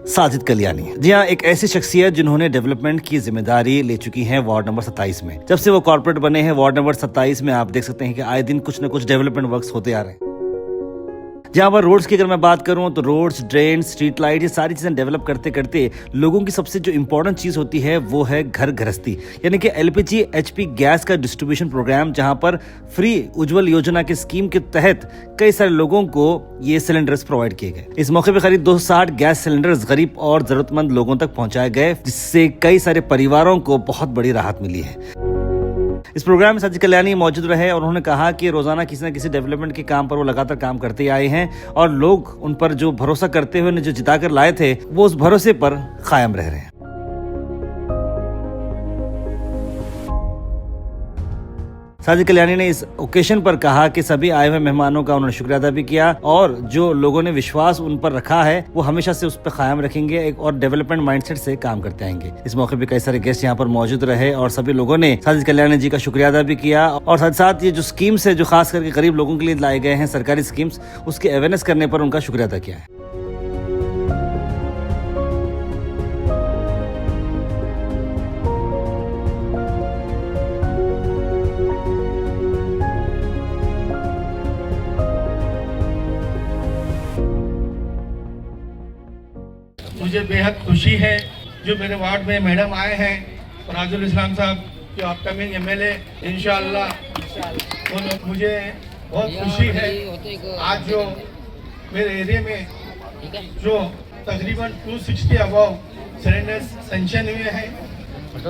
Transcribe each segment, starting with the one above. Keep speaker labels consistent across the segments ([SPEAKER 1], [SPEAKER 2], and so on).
[SPEAKER 1] साजिद कल्याणी, जी हाँ, एक ऐसी शख्सियत जिन्होंने डेवलपमेंट की जिम्मेदारी ले चुकी हैं वार्ड नंबर 27 में। जब से वो कॉर्पोरेट बने हैं वार्ड नंबर 27 में आप देख सकते हैं कि आए दिन कुछ न कुछ डेवलपमेंट वर्क्स होते आ रहे हैं। जहाँ पर रोड्स की अगर मैं बात करूँ तो रोड्स, ड्रेन, स्ट्रीट लाइट, ये सारी चीज़ें डेवलप करते करते लोगों की सबसे जो इंपॉर्टेंट चीज़ होती है वो है घर गृहस्थी, यानी कि एलपीजी एचपी गैस का डिस्ट्रीब्यूशन प्रोग्राम, जहाँ पर फ्री उज्जवल योजना की स्कीम के तहत कई सारे लोगों को ये सिलेंडर्स प्रोवाइड किए गए। इस मौके पर करीब 260 गैस सिलेंडर्स गरीब और जरूरतमंद लोगों तक पहुंचाए गए, जिससे कई सारे परिवारों को बहुत बड़ी राहत मिली है। इस प्रोग्राम में साजिद कल्याणी मौजूद रहे और उन्होंने कहा कि रोजाना किसी न किसी डेवलपमेंट के काम पर वो लगातार काम करते आए हैं और लोग उन पर जो भरोसा करते हुए जो जिताकर लाए थे वो उस भरोसे पर कायम रह रहे हैं। साजिद कल्याणी ने इस ओकेशन पर कहा कि सभी आए हुए मेहमानों का उन्होंने शुक्रिया अदा भी किया और जो लोगों ने विश्वास उन पर रखा है वो हमेशा से उस पर कायम रखेंगे एक और डेवलपमेंट माइंडसेट से काम करते आएंगे। इस मौके पे कई सारे गेस्ट यहाँ पर मौजूद रहे और सभी लोगों ने साजिद कल्याणी जी का शुक्रिया अदा भी किया और साथ साथ ये जो स्कीम्स है जो खास करके गरीब लोगों के लिए लाए गए हैं सरकारी स्कीम्स, उसके अवेयरनेस करने पर उनका शुक्रिया अदा किया है।
[SPEAKER 2] मुझे बेहद खुशी है जो मेरे वार्ड में मैडम आए हैं फराजुल इस्लाम साहब जो अपकमिंग एमएलए इंशाअल्लाह। मुझे बहुत खुशी है आज जो मेरे एरिया में जो तकरीबन 260 अबव सिलेंडर्स सेंक्शन हुए हैं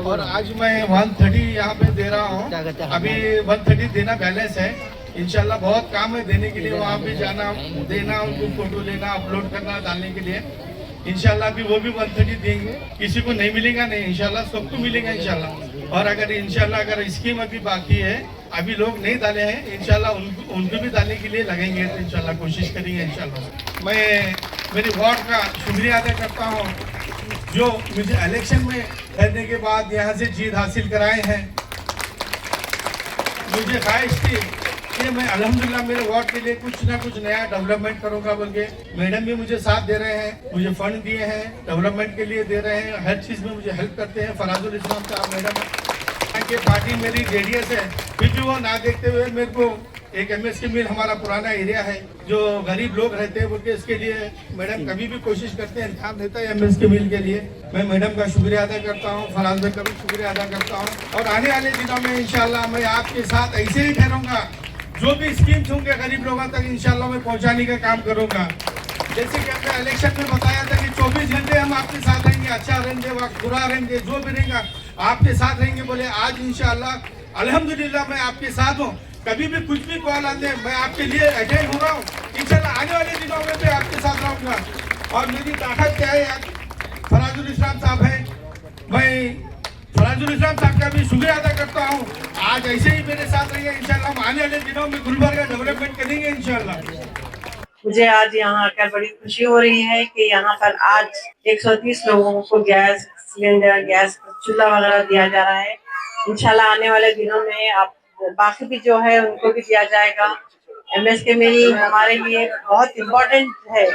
[SPEAKER 2] और आज मैं 130 यहाँ पे दे रहा हूँ। अभी 130 देना बैलेंस है। इंशाल्लाह बहुत काम है देने के लिए, वहाँ भी जाना, देना, उनको फोटो लेना, अपलोड करना, डालने के लिए। इंशाल्लाह अभी वो भी 130 देंगे। किसी को नहीं मिलेगा नहीं, इंशाल्लाह सबको मिलेगा इंशाल्लाह। और अगर इंशाल्लाह अगर स्कीम अभी बाकी है, अभी लोग नहीं डाले हैं, इंशाल्लाह उनको भी डालने के लिए लगेंगे तो इंशाल्लाह कोशिश करेंगे इंशाल्लाह। मैं मेरे वार्ड का शुक्रिया अदा करता हूँ जो मुझे इलेक्शन में रहने के बाद यहाँ से जीत हासिल कराए हैं। मुझे ख्वाहिश थी कि मैं अल्हम्दुलिल्लाह मेरे वार्ड के लिए कुछ ना कुछ नया डेवलपमेंट करूंगा बोल के। मैडम भी मुझे साथ दे रहे हैं, मुझे फंड दिए हैं, डेवलपमेंट के लिए दे रहे हैं, हर चीज़ में मुझे हेल्प करते हैं। फराजुल इस्लाम साहब मैडम के पार्टी मेरी जेडीएस है, फिर भी वो ना देखते हुए मेरे को एक एमएस के मिल हमारा पुराना एरिया है जो गरीब लोग रहते हैं बोलके, इसके लिए मैडम कभी भी कोशिश करते हैं, इंतजाम रहता है एमएस के मिल के लिए। मैं मैडम का शुक्रिया अदा करता हूँ, फराज भाई का भी शुक्रिया अदा करता हूँ और आने वाले दिनों में इंशाल्लाह मैं आपके साथ ऐसे ही ठहरूंगा। जो भी स्कीम्स होंगे गरीब लोगों तक इंशाल्लाह मैं पहुंचाने का काम करूंगा। जैसे कि हमने इलेक्शन में बताया था कि 24 घंटे हम आपके साथ रहेंगे, अच्छा रहेंगे, वक्त बुरा रहेंगे, जो भी रहेगा आपके साथ रहेंगे बोले। आज इंशाल्लाह अल्हम्दुलिल्लाह मैं आपके साथ हूँ। कभी भी कुछ भी कॉल आते हैं मैं आपके लिए अटेंड हो रहा हूँ। इंशाल्लाह आने वाले दिनों में भी आपके साथ रहूँगा। और मेरी ताकत क्या है, फराजुल इस्लाम साहब है, मैं फराजुल इस्लाम साहब का भी शुक्रिया अदा करता हूँ। आज ऐसे ही मेरे साथ रहिए इंशाल्लाह। हम आने वाले दिनों में गुलबर्गा डेवलपमेंट करेंगे इंशाल्लाह।
[SPEAKER 3] मुझे आज यहाँ आकर बड़ी खुशी हो रही है कि यहाँ पर आज 130 लोगों को गैस सिलेंडर, गैस चूल्हा वगैरह दिया जा रहा है। इंशाल्लाह आने वाले दिनों में आप बाकी भी जो है उनको भी दिया जाएगा। एमएस के मिल हमारे लिए बहुत इम्पोर्टेंट है।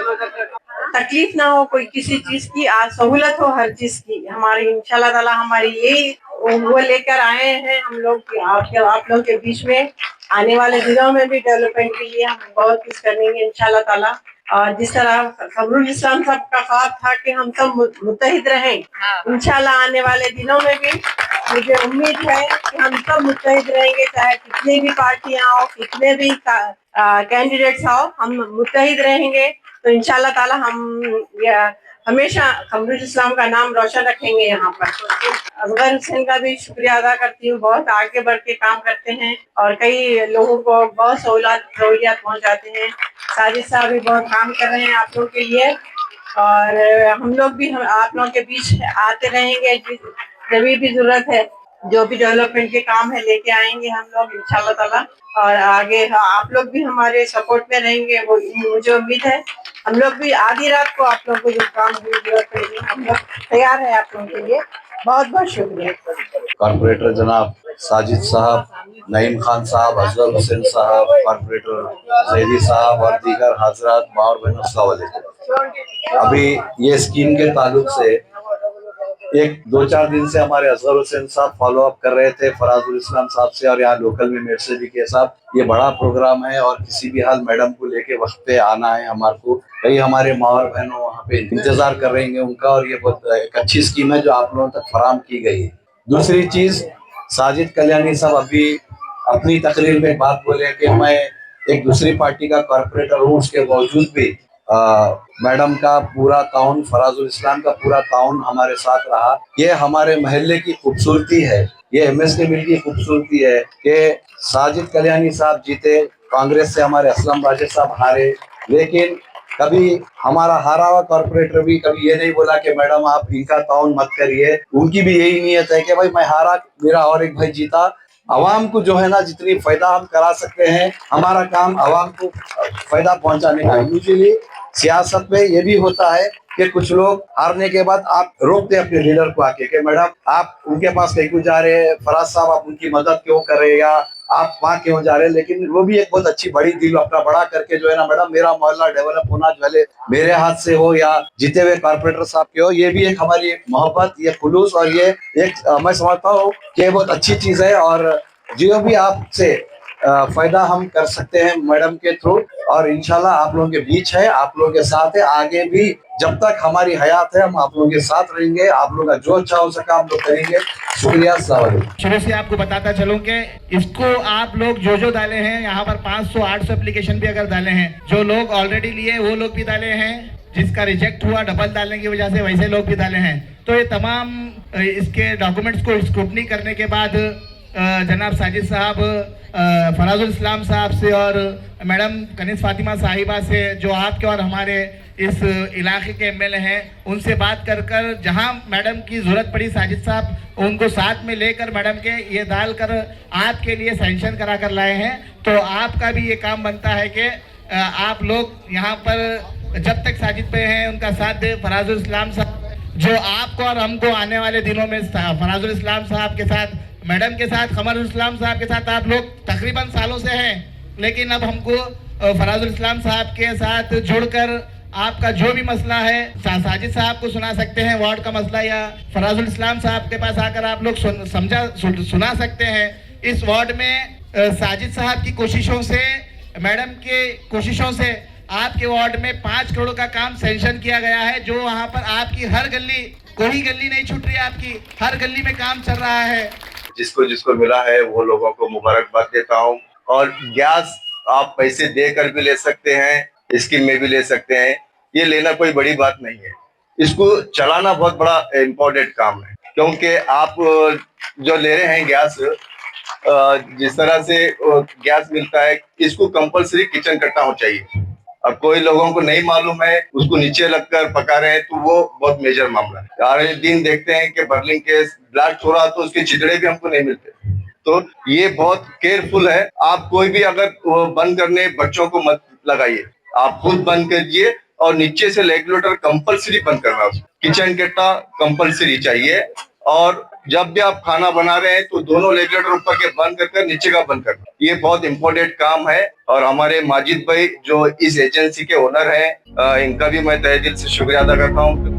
[SPEAKER 3] तकलीफ ना हो कोई किसी चीज की, आज सहूलत हो हर चीज की। हमारी इंशाल्लाह ताला हमारी यही वो लेकर आए हैं हम लोग आप लोग के बीच में। आने वाले दिनों में भी डेवलपमेंट के लिए हम बहुत कुछ करेंगे इंशाल्लाह ताला। और जिस तरह खबरुल इस्लाम साहब का ख्वाब था कि हम सब मुत्तहिद रहें, इंशाल्लाह आने वाले दिनों में भी मुझे उम्मीद है कि हम सब मुत्तहिद रहेंगे। चाहे कितनी भी पार्टियां हो, कितने भी कैंडिडेट्स हो, हम मुत्तहिद रहेंगे तो इंशाल्लाह ताला हम हमेशा खबरुल इस्लाम का नाम रोशन रखेंगे। यहाँ पर असगर हुसैन का भी शुक्रिया अदा करती हूँ, बहुत आगे बढ़ के काम करते हैं और कई लोगों को बहुत सहूलियत पहुँचाते हैं। साजिद साहब भी बहुत काम कर रहे हैं आप लोगों के लिए और हम लोग भी आप लोगों के बीच आते रहेंगे। जब भी जरूरत है, जो भी डेवलपमेंट के काम है लेके आएंगे हम लोग इंशाल्लाह ताला। और आगे आप लोग भी हमारे सपोर्ट में रहेंगे, वो मुझे उम्मीद है। हम लोग भी आधी रात को आप लोगों को जो काम की जरूरत पड़ेगी हम लोग तैयार है आप लोगों के लिए। बहुत बहुत शुक्रिया।
[SPEAKER 4] कॉर्पोरेटर जनाब साजिद साहब नईम खान साहब, अजहर हुसैन साहब, कॉर्पोरेटर जैदी साहब और दीगर हजरात, माँ और बहनों, अस्सलाम वालेकुम। अभी ये स्कीम के ताल्लुक से एक 2-4 दिन से हमारे अजहर हुसैन साहब फॉलो अप कर रहे थे फराजुल इस्लाम साहब से, और यहाँ लोकल में मेरे से भी के साहब ये बड़ा प्रोग्राम है और किसी भी हाल मैडम को लेके वक्त पे आना है हमारे को। कई हमारे माँ और बहनों वहाँ पे इंतजार कर रहे हैं उनका, और ये बहुत एक अच्छी स्कीम है जो आप लोगों तक फराम की गई है। दूसरी चीज, साजिद कल्याणी साहब अभी अपनी तकरीर में बात बोले कि मैं एक दूसरी पार्टी का कॉर्पोरेटर हूँ, उसके बावजूद भी मैडम का पूरा ताउन, फराजुल इस्लाम का पूरा ताउन हमारे साथ रहा। ये हमारे महल्ले की खूबसूरती है, ये एमएसके मिल की खूबसूरती है कि साजिद कल्याणी साहब जीते, कांग्रेस से हमारे असलम राजेश साहब हारे, लेकिन कभी हमारा हारा हुआ कॉर्पोरेटर भी कभी ये नहीं बोला कि मैडम आप इनका ताउन मत करिए। उनकी भी यही नीयत है कि भाई मैं हारा, मेरा और एक भाई जीता। आवाम को जो है ना जितनी फायदा हम करा सकते हैं, हमारा काम आवाम को फायदा पहुंचाने का। यूजुअली सियासत में ये भी होता है कि कुछ लोग हारने के बाद आप रोकते हैं अपने लीडर को आके कि मैडम आप उनके पास कहीं क्यों जा रहे हैं, फराज साहब आप उनकी मदद क्यों कर रहे हैं, या आप वहाँ क्यों जा रहे हैं। लेकिन वो भी एक बहुत अच्छी बड़ी दिल अपना बड़ा करके जो है ना, मैडम मेरा मोहल्ला डेवलप होना भले मेरे हाथ से हो या जीते हुए कॉर्पोरेटर साहब के हो, ये भी एक हमारी मोहब्बत, ये खुलूस, और ये एक मैं समझता हूँ कि ये बहुत अच्छी चीज है। और जो भी आपसे फायदा हम कर सकते हैं मैडम के थ्रू, और इंशाल्लाह आप लोगों के बीच है, आप लोगों के साथ है, आगे भी जब तक हमारी हयात है हम आप लोगों के साथ रहेंगे। आप लोगों का जो अच्छा हो सका हम लोग करेंगे। शुक्रिया, अस्सलाम वालेकुम।
[SPEAKER 5] शुरू से आपको बताता चलूं कि इसको आप लोग जो डाले हैं यहाँ पर 500-800 एप्लीकेशन भी अगर डाले हैं, जो लोग ऑलरेडी लिए वो लोग भी डाले हैं, जिसका रिजेक्ट हुआ डबल डालने की वजह से वैसे लोग भी डाले हैं। तो ये तमाम इसके डॉक्यूमेंट्स को स्क्रूटनी करने के बाद जनाब साजिद साहब, फराजुल इस्लाम साहब से और मैडम कनीज फातिमा साहिबा से, जो आपके और हमारे इस इलाके के एमएलए हैं, उनसे बात कर जहां मैडम की जरूरत पड़ी साजिद साहब उनको साथ में लेकर मैडम के ये डाल कर आपके लिए सैंक्शन करा कर लाए हैं। तो आपका भी ये काम बनता है कि आप लोग यहाँ पर जब तक साजिद पे हैं उनका साथ दे। फराजुल इस्लाम साहब जो आपको और हमको आने वाले दिनों में फराजुल इस्लाम साहब के साथ, मैडम के साथ, कमरुल इस्लाम साहब के साथ आप लोग तकरीबन सालों से हैं, लेकिन अब हमको फराजुल इस्लाम साहब के साथ जुड़कर आपका जो भी मसला है साजिद साहब को सुना सकते हैं, वार्ड का मसला, या फराजुल इस्लाम साहब के पास आकर आप लोग सुना सकते हैं। इस वार्ड में साजिद साहब की कोशिशों से, मैडम के कोशिशों से आपके वार्ड में 5 करोड़ का काम सैंक्शन किया गया है, जो वहाँ पर आपकी हर गली, कोई गली नहीं छूट रही है, आपकी हर गली में काम चल रहा है।
[SPEAKER 4] जिसको जिसको मिला है वो लोगों को मुबारकबाद देता हूँ। और गैस आप पैसे देकर भी ले सकते हैं, स्कीम में भी ले सकते हैं, ये लेना कोई बड़ी बात नहीं है। इसको चलाना बहुत बड़ा इम्पोर्टेंट काम है, क्योंकि आप जो ले रहे हैं गैस, जिस तरह से गैस मिलता है, इसको कंपलसरी किचन कट्टा होना चाहिए। अब कोई लोगों को नहीं मालूम है, उसको नीचे लगकर पका रहे हैं, तो वो बहुत मेजर मामला है। हर दिन देखते हैं कि बर्लिंग केस ब्लास्ट हो रहा, तो उसके छितड़े भी हमको नहीं मिलते। तो ये बहुत केयरफुल है। आप कोई भी अगर बंद करने बच्चों को मत लगाइए, आप खुद बंद कीजिए, और नीचे से रेगुलेटर कंपलसरी बंद करना, किचन कट्टा कंपलसरी चाहिए। और जब भी आप खाना बना रहे हैं तो दोनों रेगुलेटर ऊपर के बंद कर नीचे का बंद करना, ये बहुत इंपॉर्टेंट काम है। और हमारे माजिद भाई जो इस एजेंसी के ओनर हैं, इनका भी मैं तहे दिल से शुक्रिया अदा करता हूँ।